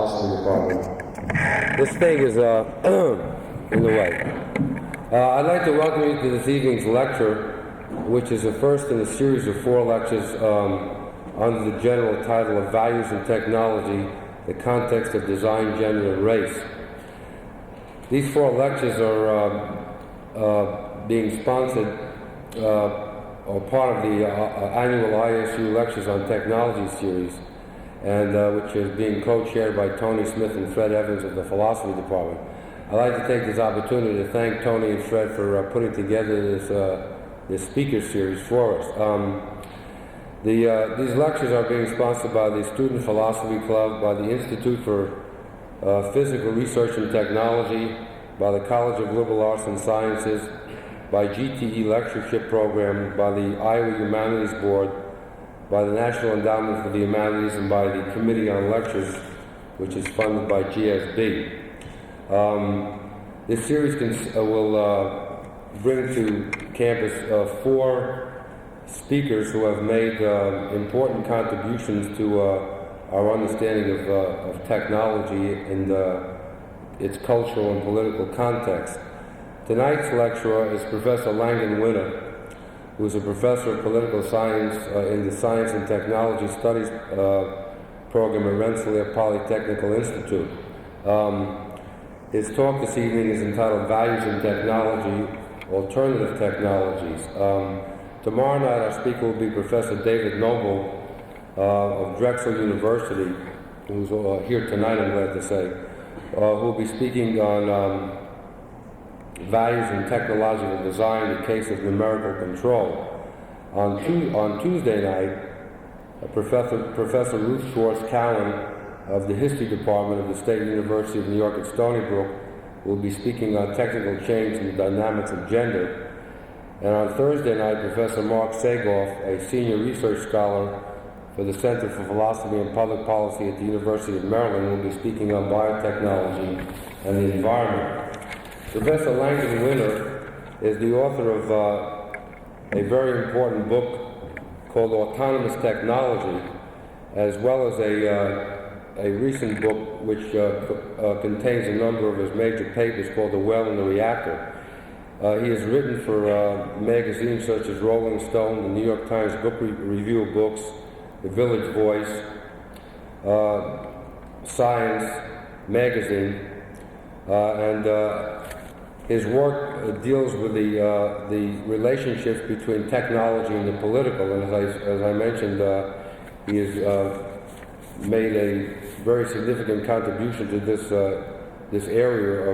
Philosophy Department. This thing is in the way. I'd like to welcome you to this evening's lecture, which is the first in a series of 4 lectures under the general title of Values in Technology, the Context of Design, Gender, and Race. These 4 lectures are being sponsored or part of the annual ISU Lectures on Technology series, and which is being co-chaired by Tony Smith and Fred Evans of the Philosophy Department. I'd like to take this opportunity to thank Tony and Fred for putting together this speaker series for us. These lectures are being sponsored by the Student Philosophy Club, by the Institute for Physical Research and Technology, by the College of Liberal Arts and Sciences, by GTE Lectureship Program, by the Iowa Humanities Board, by the National Endowment for the Humanities, and by the Committee on Lectures, which is funded by GSB. This series will bring to campus 4 speakers who have made important contributions to our understanding of technology and its cultural and political context. Tonight's lecturer is Professor Langdon Winter, who is a professor of political science in the Science and Technology Studies program at Rensselaer Polytechnical Institute. His talk this evening is entitled Values in Technology, Alternative Technologies. Tomorrow night our speaker will be Professor David Noble of Drexel University, who's here tonight, I'm glad to say, who will be speaking on values in technological design, the case of numerical control. On Tuesday night, Professor Ruth Schwartz Cowan of the History Department of the State University of New York at Stony Brook will be speaking on technical change and the dynamics of gender. And on Thursday night, Professor Mark Sagoff, a senior research scholar for the Center for Philosophy and Public Policy at the University of Maryland, will be speaking on biotechnology and the environment. Professor Langdon Winter is the author of a very important book called Autonomous Technology, as well as a recent book which contains a number of his major papers called The Well and the Reactor. He has written for magazines such as Rolling Stone, the New York Times Book Review of Books, The Village Voice, Science Magazine, and his work deals with the relationships between technology and the political, and as I mentioned, he has made a very significant contribution to this area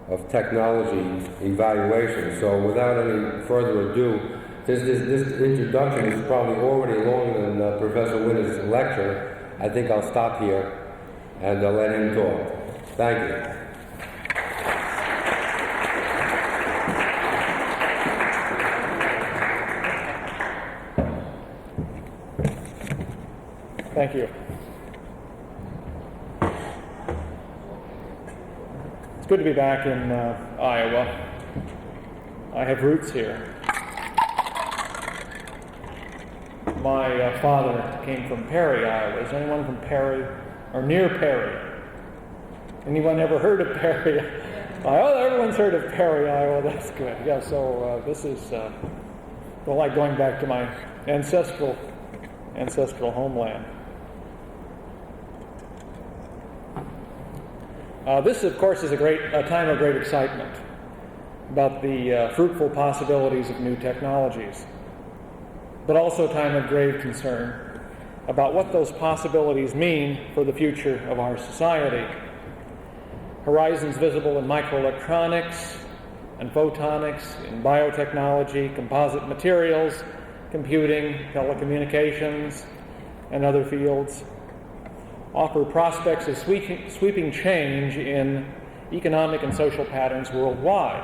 of technology evaluation. So without any further ado, this introduction is probably already longer than Professor Winter's lecture. I think I'll stop here and let him talk. Thank you. Thank you. It's good to be back in Iowa. I have roots here. My father came from Perry, Iowa. Is anyone from Perry or near Perry? Anyone ever heard of Perry? Oh, everyone's heard of Perry, Iowa. That's good. Yeah, so this is like going back to my ancestral homeland. This, of course, is a time of great excitement about the fruitful possibilities of new technologies, but also a time of grave concern about what those possibilities mean for the future of our society. Horizons visible in microelectronics and photonics, in biotechnology, composite materials, computing, telecommunications, and other fields offer prospects of sweeping change in economic and social patterns worldwide.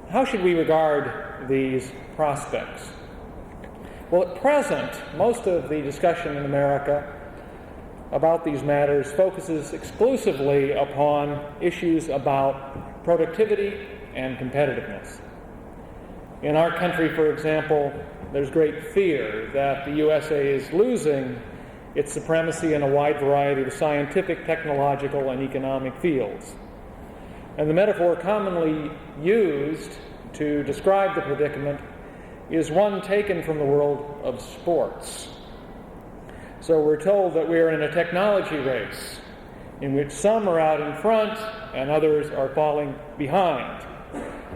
How should we regard these prospects? Well, at present, most of the discussion in America about these matters focuses exclusively upon issues about productivity and competitiveness. In our country, for example, there's great fear that the USA is losing its supremacy in a wide variety of scientific, technological, and economic fields. And the metaphor commonly used to describe the predicament is one taken from the world of sports. So we're told that we're in a technology race in which some are out in front and others are falling behind.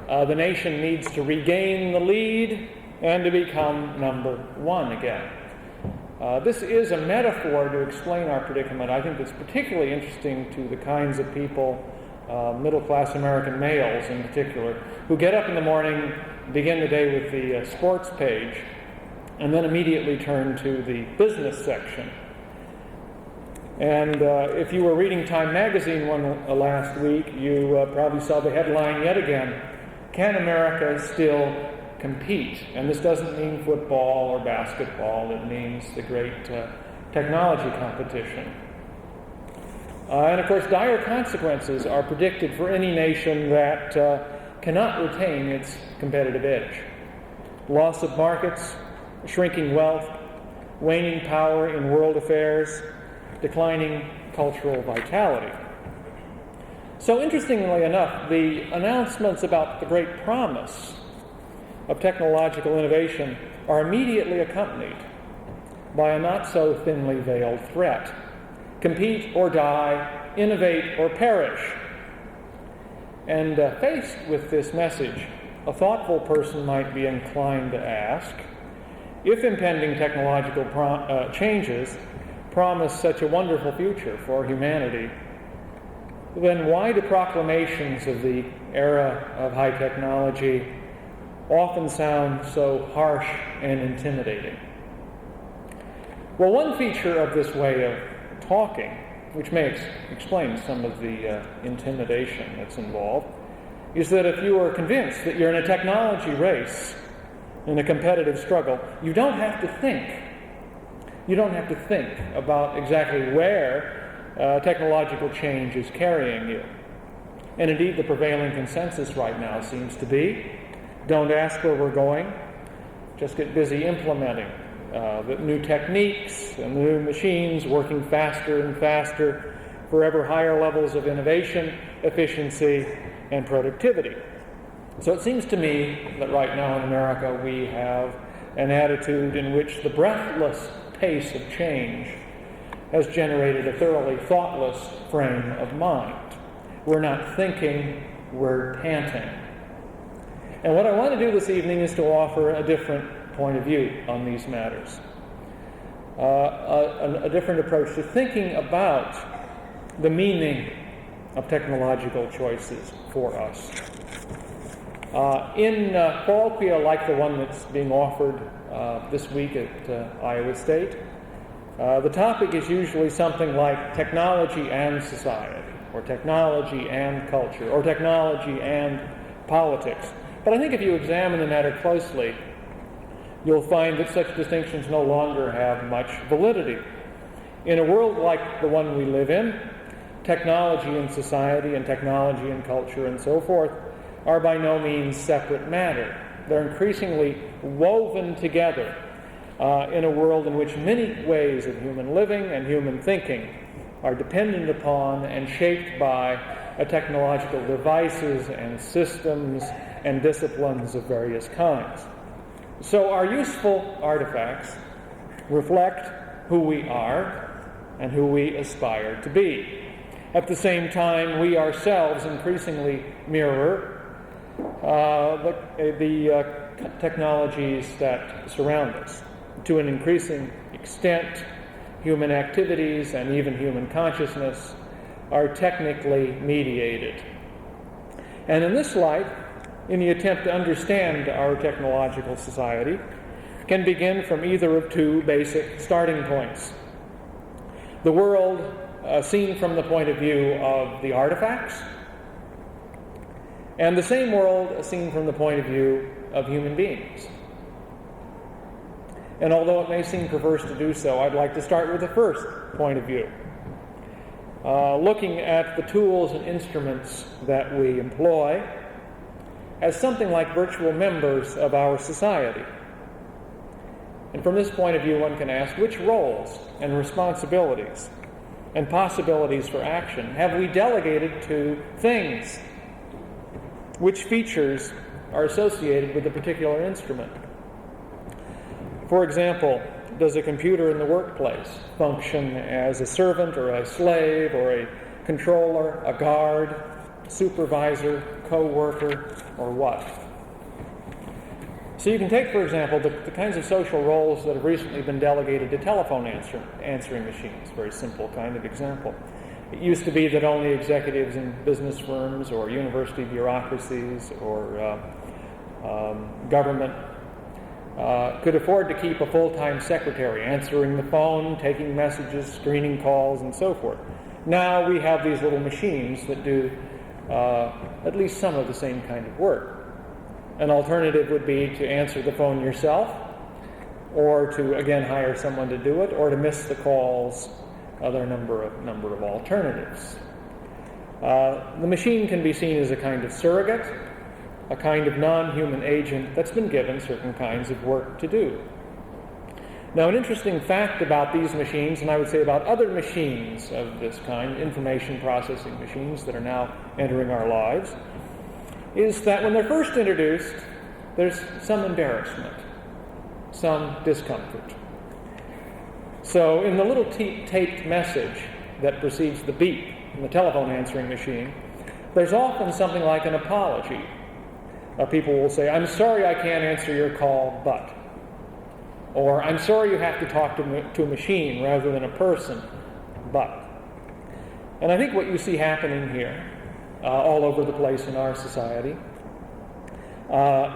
The nation needs to regain the lead and to become number one again. This is a metaphor to explain our predicament. I think it's particularly interesting to the kinds of people, middle-class American males in particular, who get up in the morning, begin the day with the sports page, and then immediately turn to the business section. And if you were reading Time magazine last week, you probably saw the headline yet again, "Can America Still Compete?" And this doesn't mean football or basketball, it means the great technology competition. And of course, dire consequences are predicted for any nation that cannot retain its competitive edge. Loss of markets, shrinking wealth, waning power in world affairs, declining cultural vitality. So interestingly enough, the announcements about the great promise of technological innovation are immediately accompanied by a not so thinly veiled threat. Compete or die, innovate or perish. And faced with this message, a thoughtful person might be inclined to ask, if impending technological changes promise such a wonderful future for humanity, then why do proclamations of the era of high technology often sound so harsh and intimidating? Well, one feature of this way of talking, which may explain some of the intimidation that's involved, is that if you are convinced that you're in a technology race, in a competitive struggle, you don't have to think. You don't have to think about exactly where technological change is carrying you. And indeed, the prevailing consensus right now seems to be, don't ask where we're going, just get busy implementing the new techniques and the new machines working faster and faster for ever higher levels of innovation, efficiency, and productivity. So it seems to me that right now in America we have an attitude in which the breathless pace of change has generated a thoroughly thoughtless frame of mind. We're not thinking, we're panting. And what I want to do this evening is to offer a different point of view on these matters. A different approach to thinking about the meaning of technological choices for us. In colloquia like the one that's being offered this week at Iowa State, the topic is usually something like technology and society, or technology and culture, or technology and politics. But I think if you examine the matter closely, you'll find that such distinctions no longer have much validity. In a world like the one we live in, technology and society and technology and culture and so forth are by no means separate matter. They're increasingly woven together in a world in which many ways of human living and human thinking are dependent upon and shaped by technological devices and systems and disciplines of various kinds. So our useful artifacts reflect who we are and who we aspire to be. At the same time, we ourselves increasingly mirror the technologies that surround us. To an increasing extent, human activities and even human consciousness are technically mediated. And in this light, in the attempt to understand our technological society, can begin from either of two basic starting points. The world seen from the point of view of the artifacts, and the same world seen from the point of view of human beings. And although it may seem perverse to do so, I'd like to start with the first point of view, looking at the tools and instruments that we employ as something like virtual members of our society. And from this point of view, one can ask, which roles and responsibilities and possibilities for action have we delegated to things? Which features are associated with a particular instrument? For example, does a computer in the workplace function as a servant or a slave or a controller, a guard, supervisor, co-worker, or what? So you can take, for example, the kinds of social roles that have recently been delegated to telephone answering machines. Very simple kind of example. It used to be that only executives in business firms or university bureaucracies or government could afford to keep a full-time secretary answering the phone, taking messages, screening calls, and so forth. Now we have these little machines that do at least some of the same kind of work. An alternative would be to answer the phone yourself, or to again hire someone to do it, or to miss the calls. There are a number of alternatives. The machine can be seen as a kind of surrogate, a kind of non-human agent that's been given certain kinds of work to do. Now, an interesting fact about these machines, and I would say about other machines of this kind, information processing machines that are now entering our lives, is that when they're first introduced, there's some embarrassment, some discomfort. So in the little taped message that precedes the beep in the telephone answering machine, there's often something like an apology. People will say, "I'm sorry I can't answer your call, but," or "I'm sorry you have to talk to a machine rather than a person, but." And I think what you see happening here, all over the place in our society,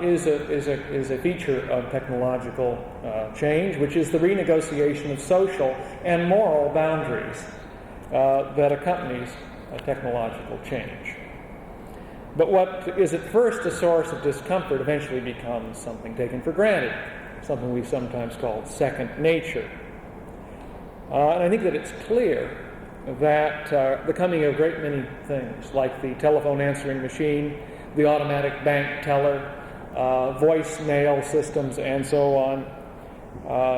is a feature of technological change, which is the renegotiation of social and moral boundaries that accompanies a technological change. But what is at first a source of discomfort eventually becomes something taken for granted, something we sometimes call second nature. And I think that it's clear that the coming of a great many things, like the telephone answering machine, the automatic bank teller, voicemail systems, and so on,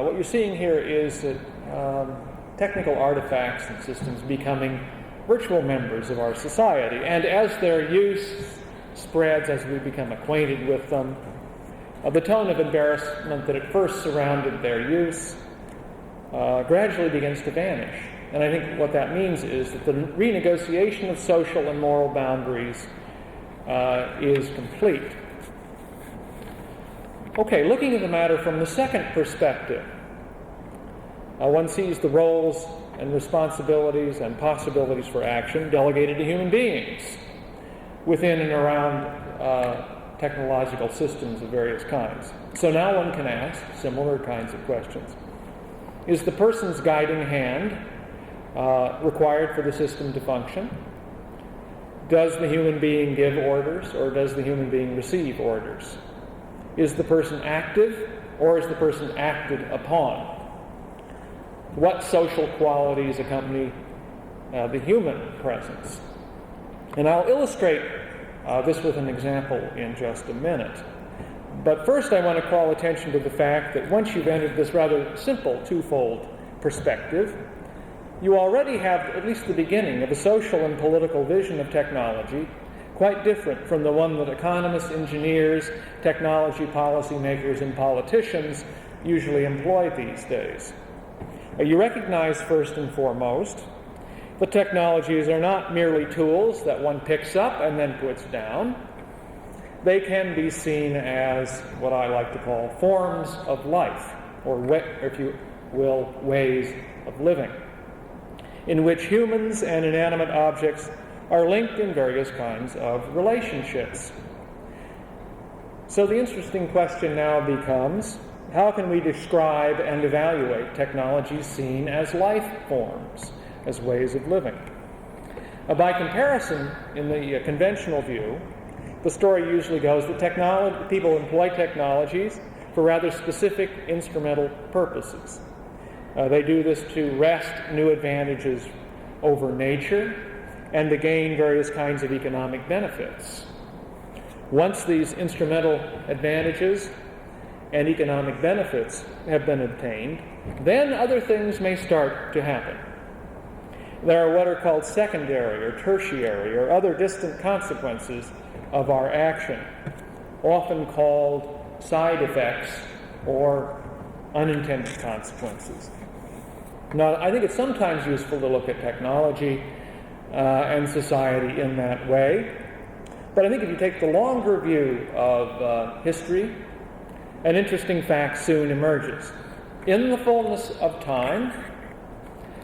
what you're seeing here is that technical artifacts and systems becoming virtual members of our society. And as their use spreads, as we become acquainted with them, the tone of embarrassment that at first surrounded their use gradually begins to vanish. And I think what that means is that the renegotiation of social and moral boundaries is complete. Okay, looking at the matter from the second perspective, one sees the roles and responsibilities and possibilities for action delegated to human beings within and around technological systems of various kinds. So now one can ask similar kinds of questions. Is the person's guiding hand required for the system to function? Does the human being give orders, or does the human being receive orders? Is the person active, or is the person acted upon? What social qualities accompany the human presence? And I'll illustrate this with an example in just a minute. But first I want to call attention to the fact that once you've entered this rather simple twofold perspective, you already have at least the beginning of a social and political vision of technology quite different from the one that economists, engineers, technology policymakers, and politicians usually employ these days. You recognize first and foremost that technologies are not merely tools that one picks up and then puts down. They can be seen as what I like to call forms of life, or if you will, ways of living, in which humans and inanimate objects are linked in various kinds of relationships. So the interesting question now becomes, how can we describe and evaluate technologies seen as life forms, as ways of living? By comparison, in the conventional view, the story usually goes that people employ technologies for rather specific instrumental purposes. They do this to wrest new advantages over nature and to gain various kinds of economic benefits. Once these instrumental advantages and economic benefits have been obtained, then other things may start to happen. There are what are called secondary or tertiary or other distant consequences of our action, often called side effects or unintended consequences. Now, I think it's sometimes useful to look at technology and society in that way, but I think if you take the longer view of history, an interesting fact soon emerges. In the fullness of time,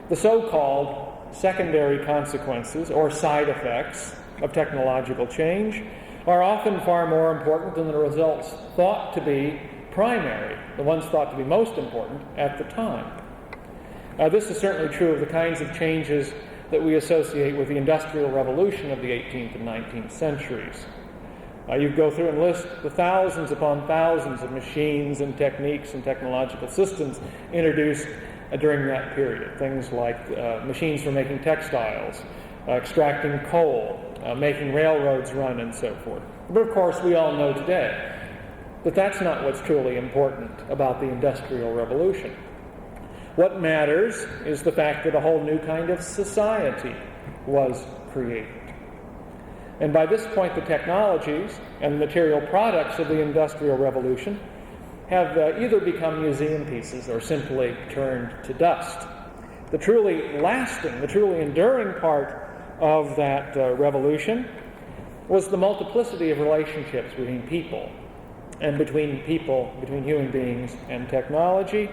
the so-called secondary consequences or side effects of technological change are often far more important than the results thought to be primary, the ones thought to be most important at the time. This is certainly true of the kinds of changes that we associate with the Industrial Revolution of the 18th and 19th centuries. You go through and list the thousands upon thousands of machines and techniques and technological systems introduced during that period. Things like machines for making textiles, extracting coal, making railroads run, and so forth. But of course, we all know today that that's not what's truly important about the Industrial Revolution. What matters is the fact that a whole new kind of society was created. And by this point, the technologies and the material products of the Industrial Revolution have either become museum pieces or simply turned to dust. The truly lasting, the truly enduring part of that revolution was the multiplicity of relationships between people, between human beings and technology,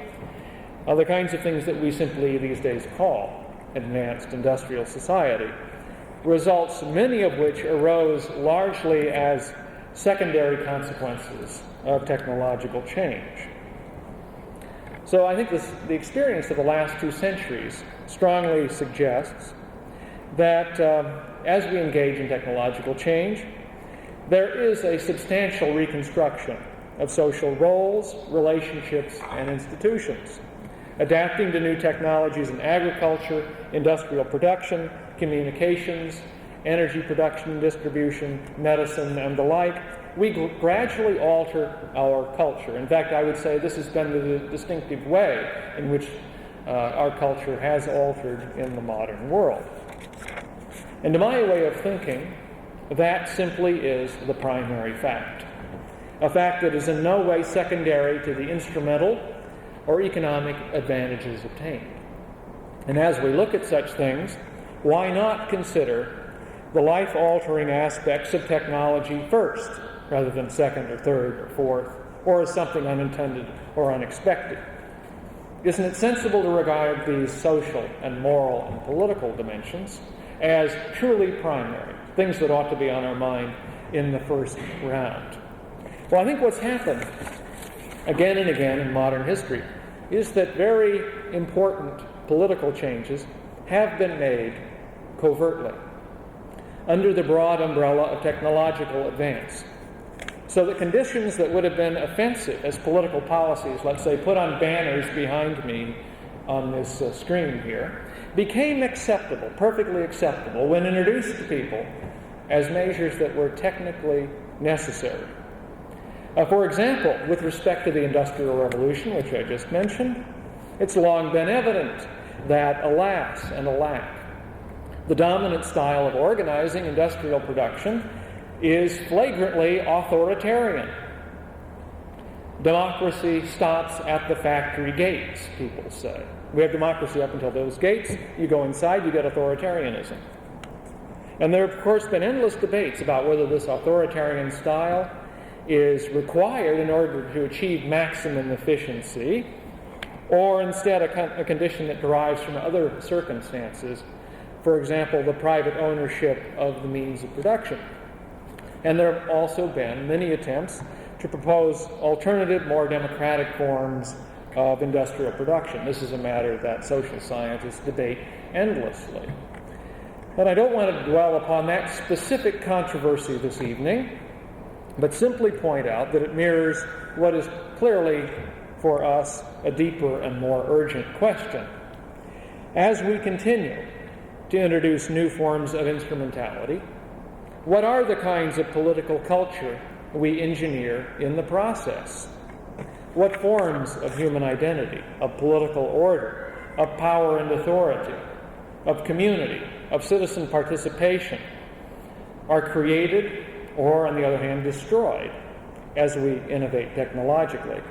the kinds of things that we simply these days call advanced industrial society. Results, many of which arose largely as secondary consequences of technological change. So I think the experience of the last 2 centuries strongly suggests that as we engage in technological change, there is a substantial reconstruction of social roles, relationships, and institutions, adapting to new technologies in agriculture, industrial production, communications, energy production and distribution, medicine, and the like. We gradually alter our culture. In fact, I would say this has been the distinctive way in which our culture has altered in the modern world. And to my way of thinking, that simply is the primary fact. A fact that is in no way secondary to the instrumental or economic advantages obtained. And as we look at such things, why not consider the life-altering aspects of technology first, rather than second or third or fourth, or as something unintended or unexpected? Isn't it sensible to regard these social and moral and political dimensions as truly primary, things that ought to be on our mind in the first round? Well, I think what's happened again and again in modern history is that very important political changes have been made covertly, under the broad umbrella of technological advance, so that conditions that would have been offensive as political policies, let's say put on banners behind me on this screen here, became acceptable, perfectly acceptable, when introduced to people as measures that were technically necessary. For example, with respect to the Industrial Revolution, which I just mentioned, it's long been evident that, alas and alack, the dominant style of organizing industrial production is flagrantly authoritarian. Democracy stops at the factory gates, people say. We have democracy up until those gates. You go inside, you get authoritarianism. And there have, of course, been endless debates about whether this authoritarian style is required in order to achieve maximum efficiency, or instead a condition that derives from other circumstances, for example, the private ownership of the means of production. And there have also been many attempts to propose alternative, more democratic forms of industrial production. This is a matter that social scientists debate endlessly. But I don't want to dwell upon that specific controversy this evening, but simply point out that it mirrors what is clearly for us a deeper and more urgent question. As we continue to introduce new forms of instrumentality, what are the kinds of political culture we engineer in the process? what forms of human identity, of political order, of power and authority, of community, of citizen participation are created or, on the other hand, destroyed as we innovate technologically.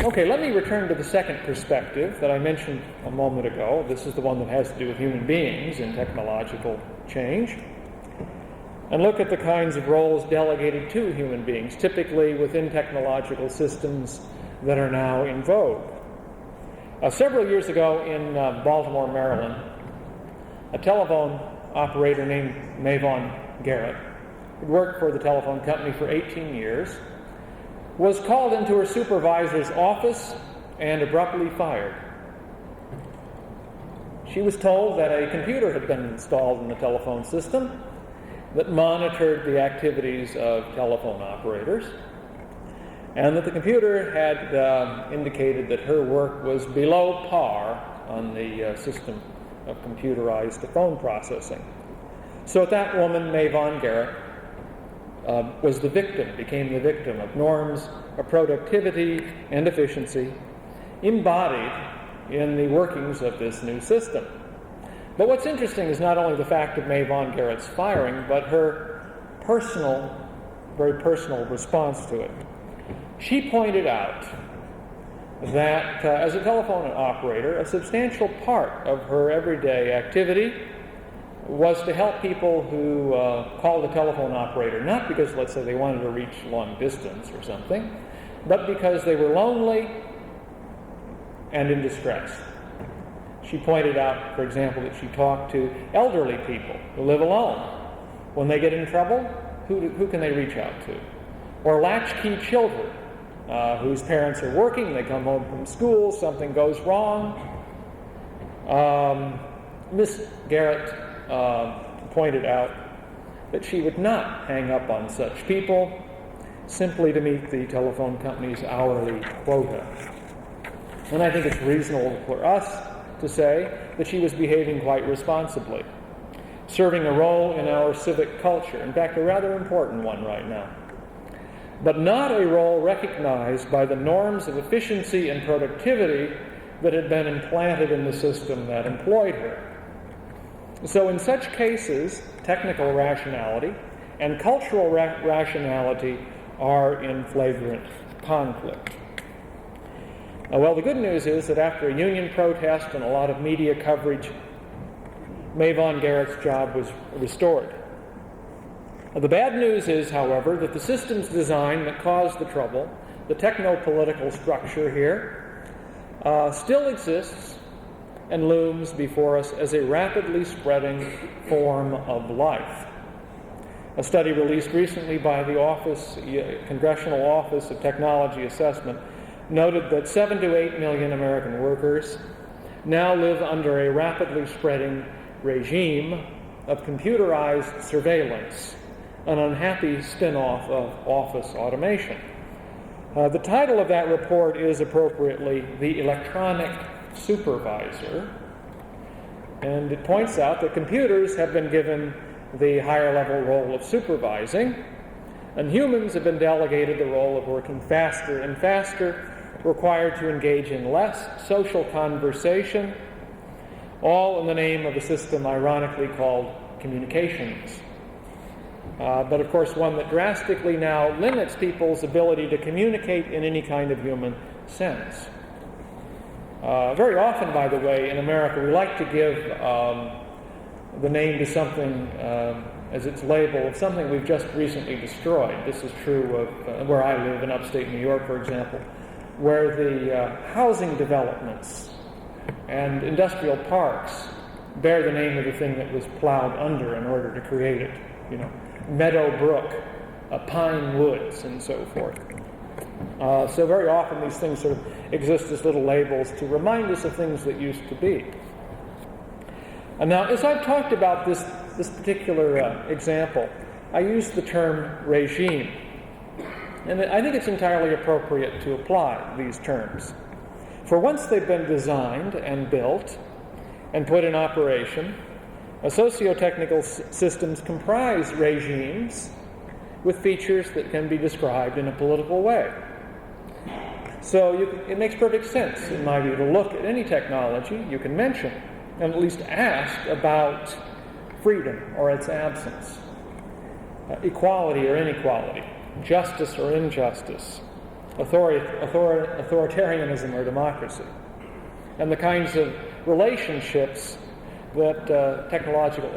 Okay, let me return to the second perspective that I mentioned a moment ago. This is the one that has to do with human beings in technological change, and look at the kinds of roles delegated to human beings, typically within technological systems that are now in vogue. Several years ago in Baltimore, Maryland, a telephone operator named Mavon Garrett, who worked for the telephone company for 18 years, was called into her supervisor's office and abruptly fired. She was told that a computer had been installed in the telephone system that monitored the activities of telephone operators, and that the computer had indicated that her work was below par on the system of computerized phone processing. So that woman, Mavon Garrett, became the victim of norms of productivity and efficiency embodied in the workings of this new system. But what's interesting is not only the fact of Mavon Garrett's firing, but her very personal response to it. She pointed out that as a telephone operator, a substantial part of her everyday activity was to help people who called the telephone operator, not because, let's say, they wanted to reach long distance or something, but because they were lonely and in distress. She pointed out, for example, that she talked to elderly people who live alone. When they get in trouble, who can they reach out to? Or latchkey children whose parents are working, they come home from school, something goes wrong. Miss Garrett pointed out that she would not hang up on such people simply to meet the telephone company's hourly quota. And I think it's reasonable for us to say that she was behaving quite responsibly, serving a role in our civic culture, in fact, a rather important one right now, but not a role recognized by the norms of efficiency and productivity that had been implanted in the system that employed her. So in such cases, technical rationality and cultural rationality are in flagrant conflict. Well, the good news is that after a union protest and a lot of media coverage, Mavon Garrett's job was restored. The bad news is, however, that the systems design that caused the trouble, the techno-political structure here, still exists and looms before us as a rapidly spreading form of life. A study released recently by the Congressional Office of Technology Assessment noted that 7 to 8 million American workers now live under a rapidly spreading regime of computerized surveillance, an unhappy spin-off of office automation. The title of that report is appropriately The Electronic Supervisor, and it points out that computers have been given the higher-level role of supervising, and humans have been delegated the role of working faster and faster, required to engage in less social conversation, all in the name of a system ironically called communications. But of course one that drastically now limits people's ability to communicate in any kind of human sense. Very often, by the way, in America, we like to give the name to something as its label of something we've just recently destroyed. This is true of where I live in upstate New York, for example, where the housing developments and industrial parks bear the name of the thing that was plowed under in order to create it. Meadow Brook, Pine Woods, and so forth. So very often these things sort of exist as little labels to remind us of things that used to be. And now, as I've talked about this particular example, I use the term regime. And I think it's entirely appropriate to apply these terms. For once they've been designed and built and put in operation, socio-technical systems comprise regimes with features that can be described in a political way. So it makes perfect sense, in my view, to look at any technology you can mention and at least ask about freedom or its absence, equality or inequality, justice or injustice, authoritarianism or democracy, and the kinds of relationships that technological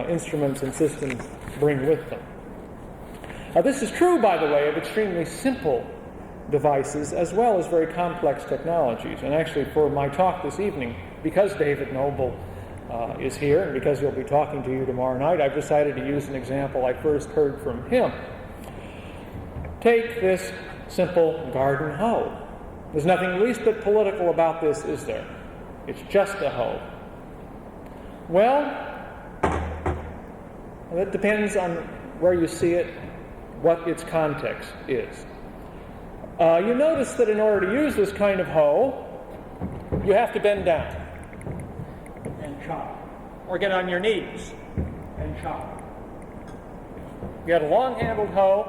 instruments and systems bring with them. This is true, by the way, of extremely simple devices as well as very complex technologies. And actually, for my talk this evening, because David Noble is here and because he'll be talking to you tomorrow night, I've decided to use an example I first heard from him. Take this simple garden hoe. There's nothing the least bit political about this, is there? It's just a hoe. Well, that depends on where you see it, what its context is. You notice that in order to use this kind of hoe, you have to bend down and chop, or get on your knees and chop. If you had a long-handled hoe,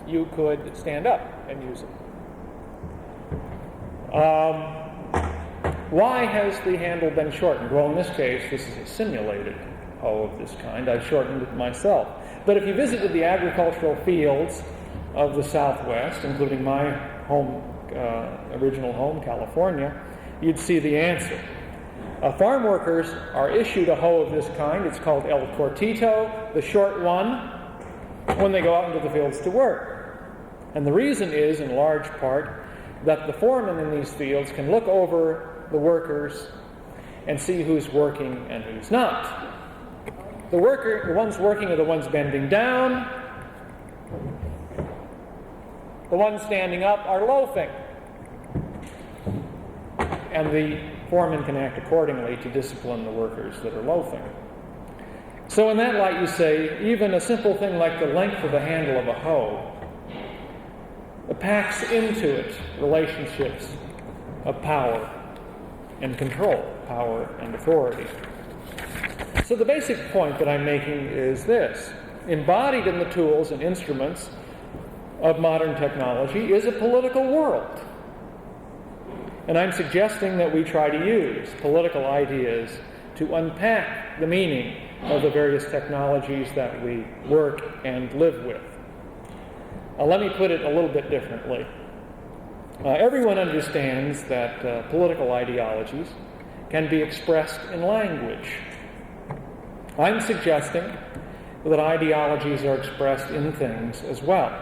you could stand up and use it. Why has the handle been shortened? Well, in this case, this is a simulated hoe of this kind. I've shortened it myself. But if you visited the agricultural fields of the Southwest, including my original home, California, you'd see the answer. Farm workers are issued a hoe of this kind. It's called El Cortito, the short one, when they go out into the fields to work. And the reason is, in large part, that the foreman in these fields can look over the workers and see who's working and who's not. The ones working are the ones bending down. The ones standing up are loafing. And the foreman can act accordingly to discipline the workers that are loafing. So in that light, you say, even a simple thing like the length of the handle of a hoe packs into it relationships of power and control, power and authority. So the basic point that I'm making is this. Embodied in the tools and instruments of modern technology is a political world. And I'm suggesting that we try to use political ideas to unpack the meaning of the various technologies that we work and live with. Let me put it a little bit differently. Everyone understands that political ideologies can be expressed in language. I'm suggesting that ideologies are expressed in things as well.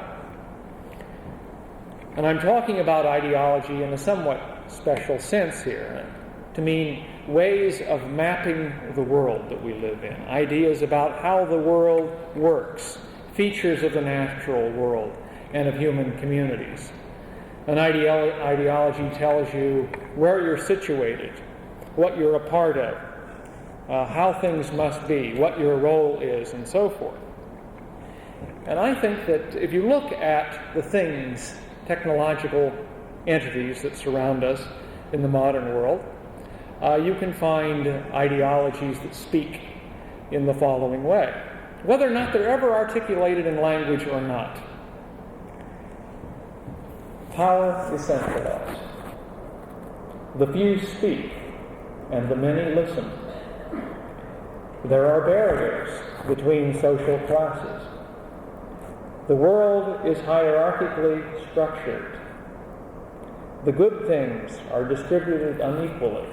And I'm talking about ideology in a somewhat special sense here, to mean ways of mapping the world that we live in, ideas about how the world works, features of the natural world and of human communities. An ideology tells you where you're situated, what you're a part of, how things must be, what your role is, and so forth. And I think that if you look at the things, technological entities that surround us in the modern world, you can find ideologies that speak in the following way, whether or not they're ever articulated in language or not. Power is centralized. The few speak, and the many listen. There are barriers between social classes. The world is hierarchically structured. The good things are distributed unequally.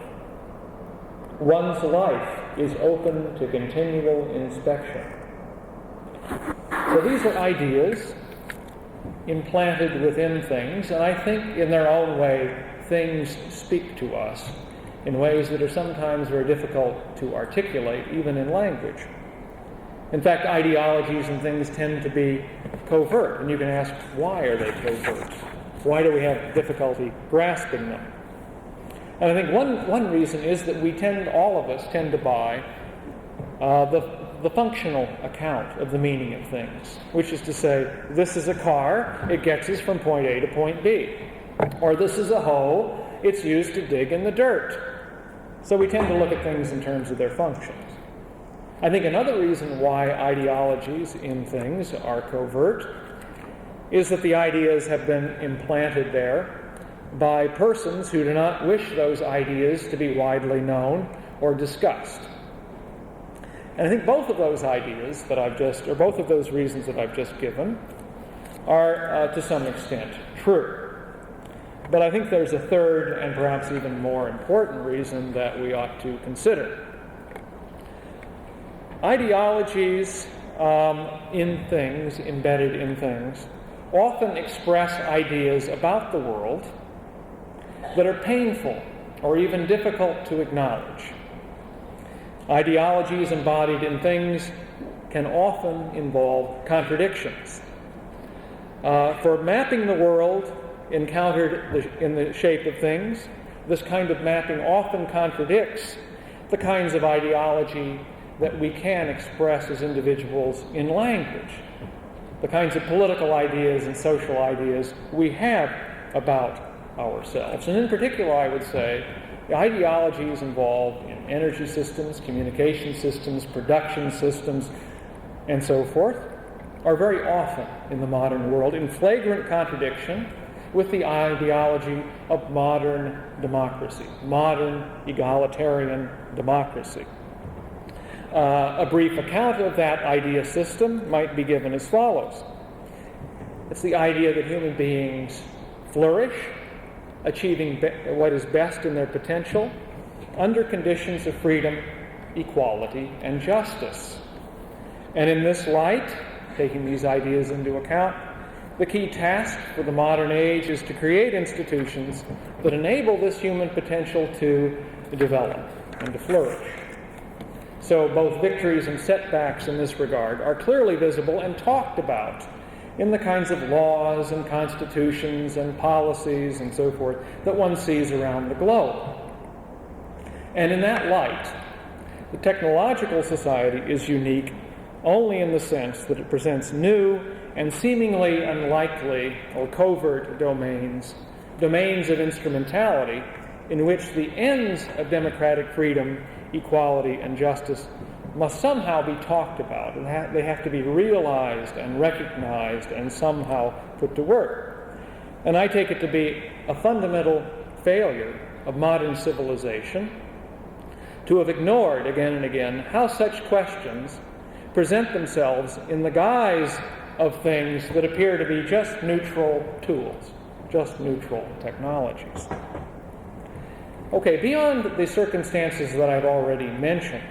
One's life is open to continual inspection. So these are ideas implanted within things, and I think in their own way, things speak to us in ways that are sometimes very difficult to articulate, even in language. In fact, ideologies and things tend to be covert, and you can ask, why are they covert? Why do we have difficulty grasping them? And I think one reason is that all of us tend to buy the functional account of the meaning of things, which is to say, this is a car, it gets us from point A to point B. Or this is a hoe, it's used to dig in the dirt. So we tend to look at things in terms of their functions. I think another reason why ideologies in things are covert is that the ideas have been implanted there by persons who do not wish those ideas to be widely known or discussed. And I think both of those ideas that or both of those reasons that I've just given are, to some extent, true. But I think there's a third and perhaps even more important reason that we ought to consider. Ideologies in things, embedded in things, often express ideas about the world that are painful or even difficult to acknowledge. Ideologies embodied in things can often involve contradictions. For mapping the world encountered in the shape of things, this kind of mapping often contradicts the kinds of ideology that we can express as individuals in language, the kinds of political ideas and social ideas we have about ourselves. And in particular, I would say, the ideologies involved in energy systems, communication systems, production systems, and so forth, are very often in the modern world in flagrant contradiction with the ideology of modern democracy, modern egalitarian democracy. A brief account of that idea system might be given as follows. It's the idea that human beings flourish, achieving what is best in their potential under conditions of freedom, equality, and justice. And in this light, taking these ideas into account, the key task for the modern age is to create institutions that enable this human potential to develop and to flourish. So both victories and setbacks in this regard are clearly visible and talked about in the kinds of laws and constitutions and policies and so forth that one sees around the globe. And in that light, the technological society is unique only in the sense that it presents new and seemingly unlikely or covert domains of instrumentality in which the ends of democratic freedom, equality, and justice must somehow be talked about, and they have to be realized and recognized and somehow put to work. And I take it to be a fundamental failure of modern civilization to have ignored again and again how such questions present themselves in the guise of things that appear to be just neutral tools, just neutral technologies. Okay, beyond the circumstances that I've already mentioned,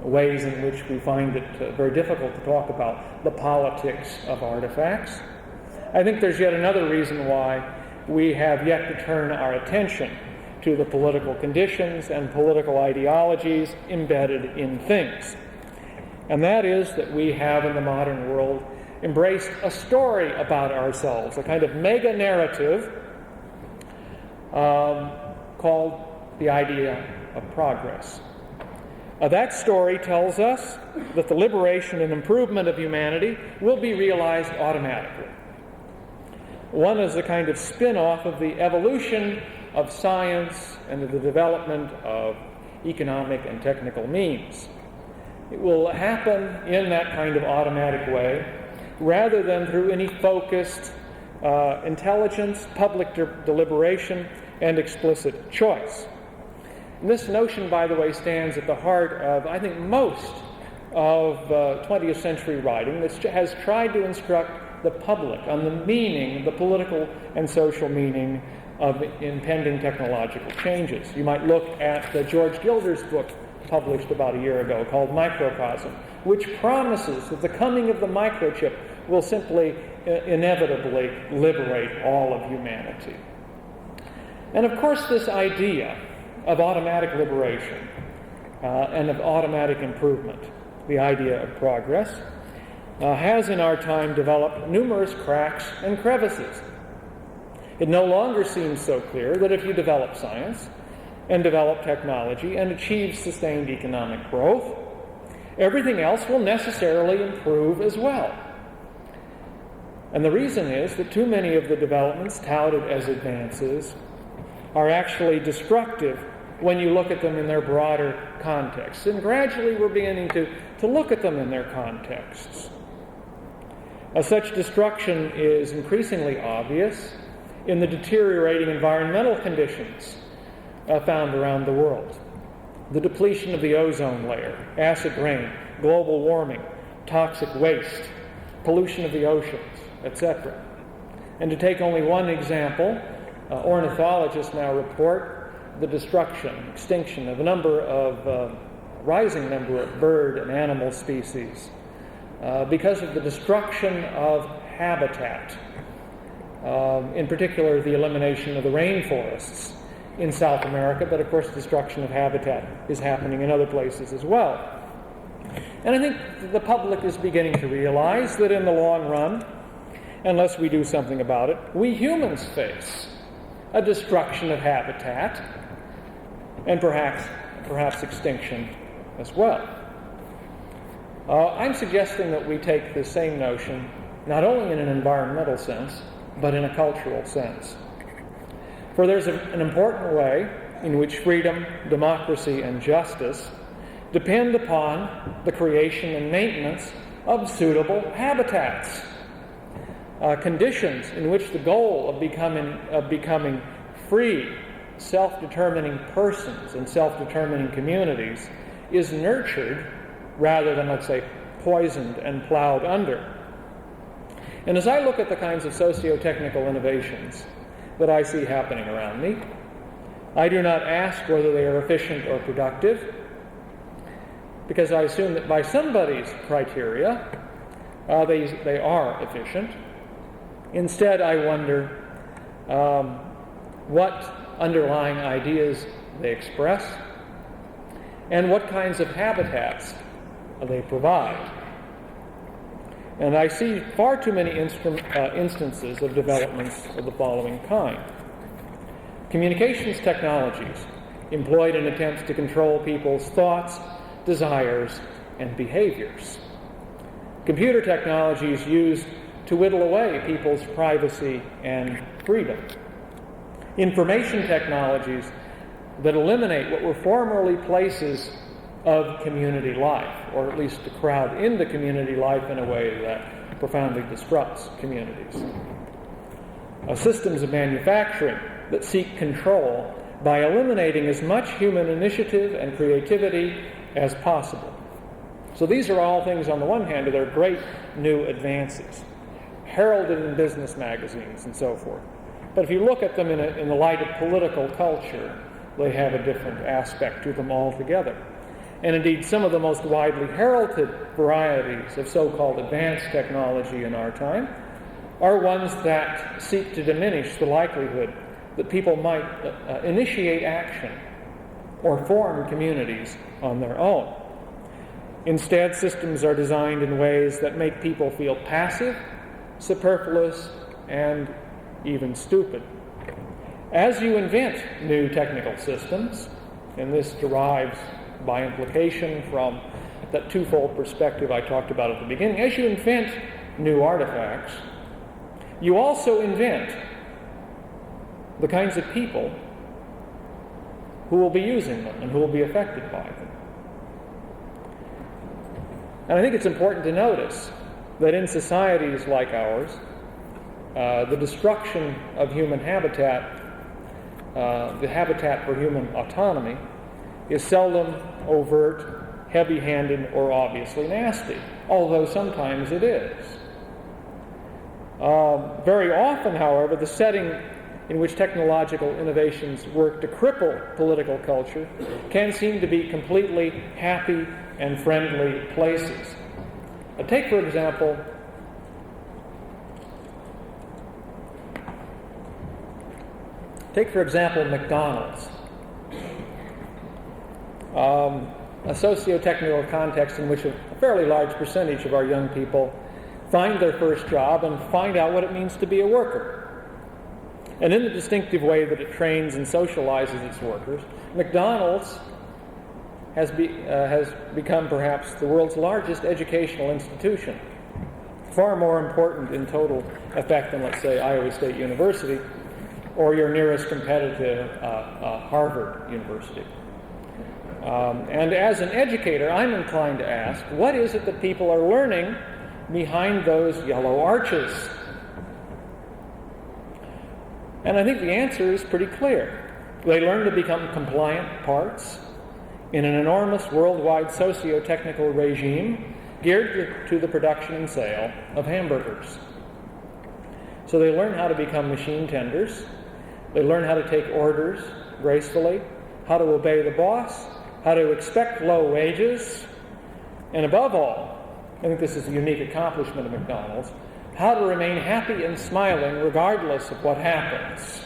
ways in which we find it very difficult to talk about the politics of artifacts, I think there's yet another reason why we have yet to turn our attention to the political conditions and political ideologies embedded in things. And that is that we have in the modern world embraced a story about ourselves, a kind of mega-narrative called the idea of progress. That story tells us that the liberation and improvement of humanity will be realized automatically. One is a kind of spin-off of the evolution of science and of the development of economic and technical means. It will happen in that kind of automatic way rather than through any focused intelligence, public deliberation, and explicit choice. And this notion, by the way, stands at the heart of, I think, most of 20th century writing that has tried to instruct the public on the meaning, the political and social meaning of impending technological changes. You might look at George Gilder's book published about a year ago called Microcosm, which promises that the coming of the microchip will simply inevitably liberate all of humanity. And of course, this idea of automatic liberation and of automatic improvement, the idea of progress, has in our time developed numerous cracks and crevices. It no longer seems so clear that if you develop science and develop technology and achieve sustained economic growth, everything else will necessarily improve as well. And the reason is that too many of the developments touted as advances are actually destructive when you look at them in their broader contexts. And gradually we're beginning to look at them in their contexts. Such destruction is increasingly obvious in the deteriorating environmental conditions found around the world. The depletion of the ozone layer, acid rain, global warming, toxic waste, pollution of the oceans, etc. And to take only one example, ornithologists now report the destruction, extinction of a rising number of bird and animal species because of the destruction of habitat, in particular the elimination of the rainforests in South America, but of course destruction of habitat is happening in other places as well. And I think the public is beginning to realize that in the long run, unless we do something about it, we humans face a destruction of habitat and perhaps extinction as well. I'm suggesting that we take the same notion not only in an environmental sense, but in a cultural sense. For there's an important way in which freedom, democracy, and justice depend upon the creation and maintenance of suitable habitats. Conditions in which the goal of becoming free, self-determining persons and self-determining communities is nurtured rather than, let's say, poisoned and plowed under. And as I look at the kinds of socio-technical innovations that I see happening around me, I do not ask whether they are efficient or productive, because I assume that by somebody's criteria, they are efficient. Instead, I wonder what underlying ideas they express and what kinds of habitats they provide. And I see far too many instances of developments of the following kind. Communications technologies employed in attempts to control people's thoughts, desires, and behaviors. Computer technologies used to whittle away people's privacy and freedom. Information technologies that eliminate what were formerly places of community life, or at least to crowd into community life in a way that profoundly disrupts communities. Systems of manufacturing that seek control by eliminating as much human initiative and creativity as possible. So these are all things, on the one hand, that are great new advances, heralded in business magazines and so forth. But if you look at them in the light of political culture, they have a different aspect to them altogether. And indeed, some of the most widely heralded varieties of so-called advanced technology in our time are ones that seek to diminish the likelihood that people might initiate action or form communities on their own. Instead, systems are designed in ways that make people feel passive, superfluous, and even stupid. As you invent new technical systems, and this derives by implication from that twofold perspective I talked about at the beginning, as you invent new artifacts, you also invent the kinds of people who will be using them and who will be affected by them. And I think it's important to notice that in societies like ours, the destruction of human habitat, the habitat for human autonomy, is seldom overt, heavy-handed, or obviously nasty, although sometimes it is. Very often, however, the setting in which technological innovations work to cripple political culture can seem to be completely happy and friendly places. Take, for example, McDonald's. A socio-technical context in which a fairly large percentage of our young people find their first job and find out what it means to be a worker. And in the distinctive way that it trains and socializes its workers, McDonald's has become perhaps the world's largest educational institution, far more important in total effect than, let's say, Iowa State University or your nearest competitive Harvard University. And as an educator, I'm inclined to ask, what is it that people are learning behind those yellow arches? And I think the answer is pretty clear. They learn to become compliant parts in an enormous worldwide socio-technical regime geared to the production and sale of hamburgers. So they learn how to become machine tenders. They learn how to take orders gracefully, how to obey the boss, how to expect low wages, and above all, I think this is a unique accomplishment of McDonald's, how to remain happy and smiling regardless of what happens.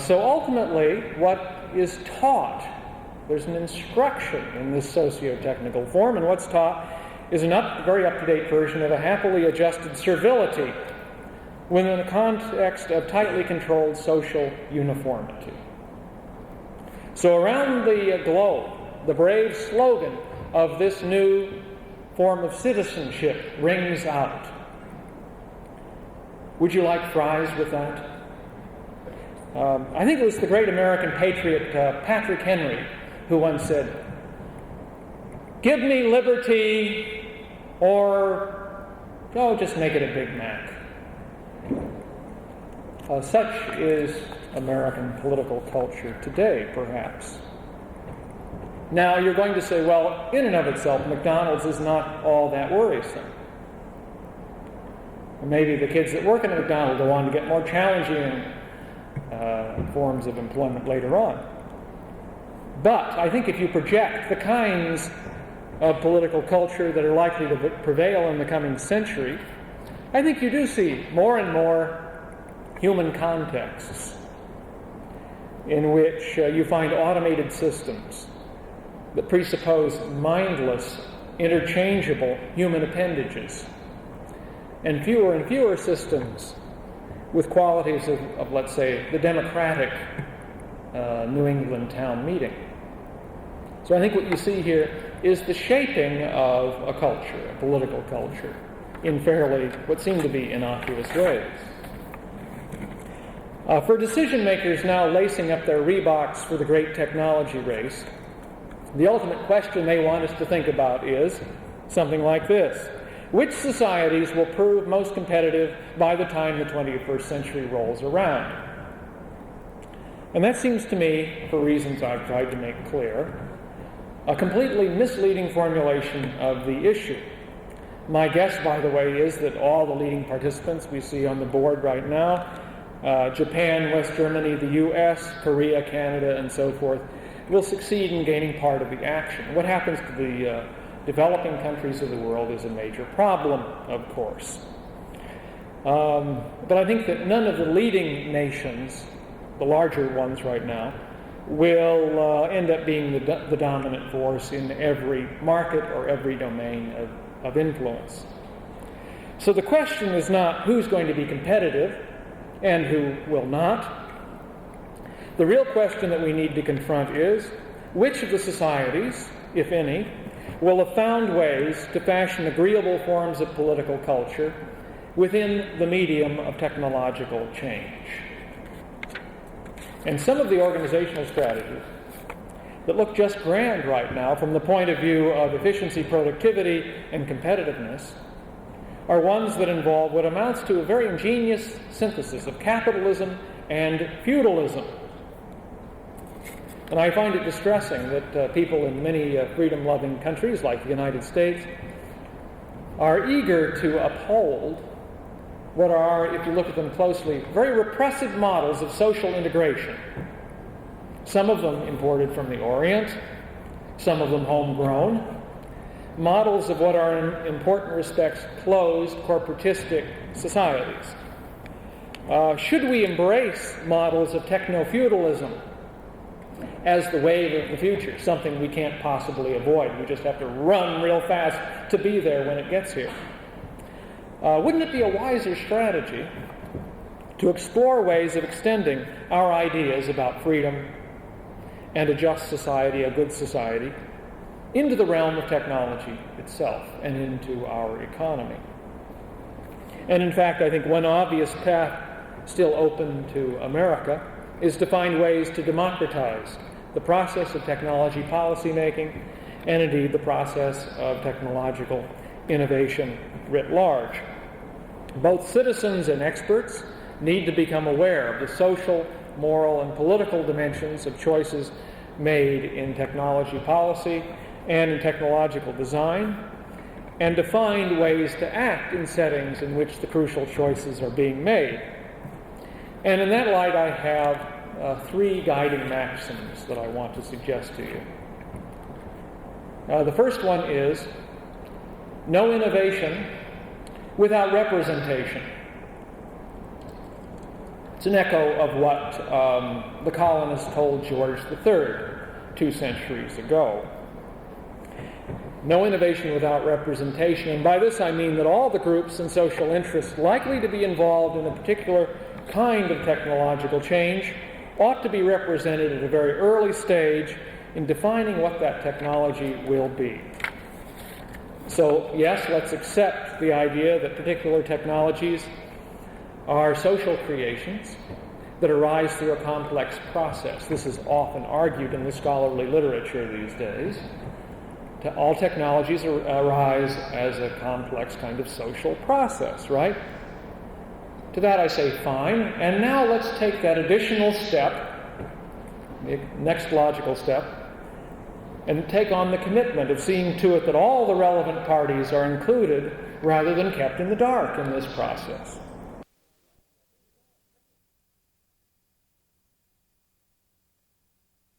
So ultimately, what is taught, there's an instruction in this socio-technical form, and what's taught is a very up-to-date version of a happily adjusted servility within the context of tightly controlled social uniformity. So around the globe, the brave slogan of this new form of citizenship rings out. Would you like fries with that? I think it was the great American patriot Patrick Henry who once said, "Give me liberty, or just make it a Big Mac." Such is American political culture today, perhaps. Now, you're going to say, well, in and of itself, McDonald's is not all that worrisome. Maybe the kids that work in McDonald's go on to get more challenging forms of employment later on. But I think if you project the kinds of political culture that are likely to prevail in the coming century, I think you do see more and more human contexts in which you find automated systems that presuppose mindless, interchangeable human appendages, and fewer systems with qualities of let's say, the democratic New England town meeting. So I think what you see here is the shaping of a culture, a political culture, in fairly what seem to be innocuous ways. For decision makers now lacing up their Reeboks for the great technology race, the ultimate question they want us to think about is something like this: which societies will prove most competitive by the time the 21st century rolls around? And that seems to me, for reasons I've tried to make clear, a completely misleading formulation of the issue. My guess, by the way, is that all the leading participants we see on the board right now, Japan, West Germany, the US, Korea, Canada, and so forth, will succeed in gaining part of the action. What happens to the developing countries of the world is a major problem, of course. But I think that none of the leading nations, the larger ones right now, will end up being the dominant force in every market or every domain of influence. So the question is not who's going to be competitive and who will not. The real question that we need to confront is which of the societies, if any, will have found ways to fashion agreeable forms of political culture within the medium of technological change. And some of the organizational strategies that look just grand right now from the point of view of efficiency, productivity, and competitiveness are ones that involve what amounts to a very ingenious synthesis of capitalism and feudalism. And I find it distressing that people in many freedom-loving countries like the United States are eager to uphold what are, if you look at them closely, very repressive models of social integration. Some of them imported from the Orient, some of them homegrown, models of what are in important respects closed, corporatistic societies. Should we embrace models of techno-feudalism as the wave of the future, something we can't possibly avoid? We just have to run real fast to be there when it gets here. Wouldn't it be a wiser strategy to explore ways of extending our ideas about freedom and a just society, a good society, into the realm of technology itself and into our economy? And in fact, I think one obvious path still open to America is to find ways to democratize the process of technology policymaking and indeed the process of technological innovation writ large. Both citizens and experts need to become aware of the social, moral, and political dimensions of choices made in technology policy and in technological design, and to find ways to act in settings in which the crucial choices are being made. And in that light, I have 3 guiding maxims that I want to suggest to you. The first one is no innovation without representation. It's an echo of what the colonists told George III 2 centuries ago. No innovation without representation, and by this I mean that all the groups and social interests likely to be involved in a particular kind of technological change ought to be represented at a very early stage in defining what that technology will be. So yes, let's accept the idea that particular technologies are social creations that arise through a complex process. This is often argued in the scholarly literature these days. All technologies arise as a complex kind of social process, right? To that I say, fine. And now let's take that additional step, the next logical step, and take on the commitment of seeing to it that all the relevant parties are included rather than kept in the dark in this process.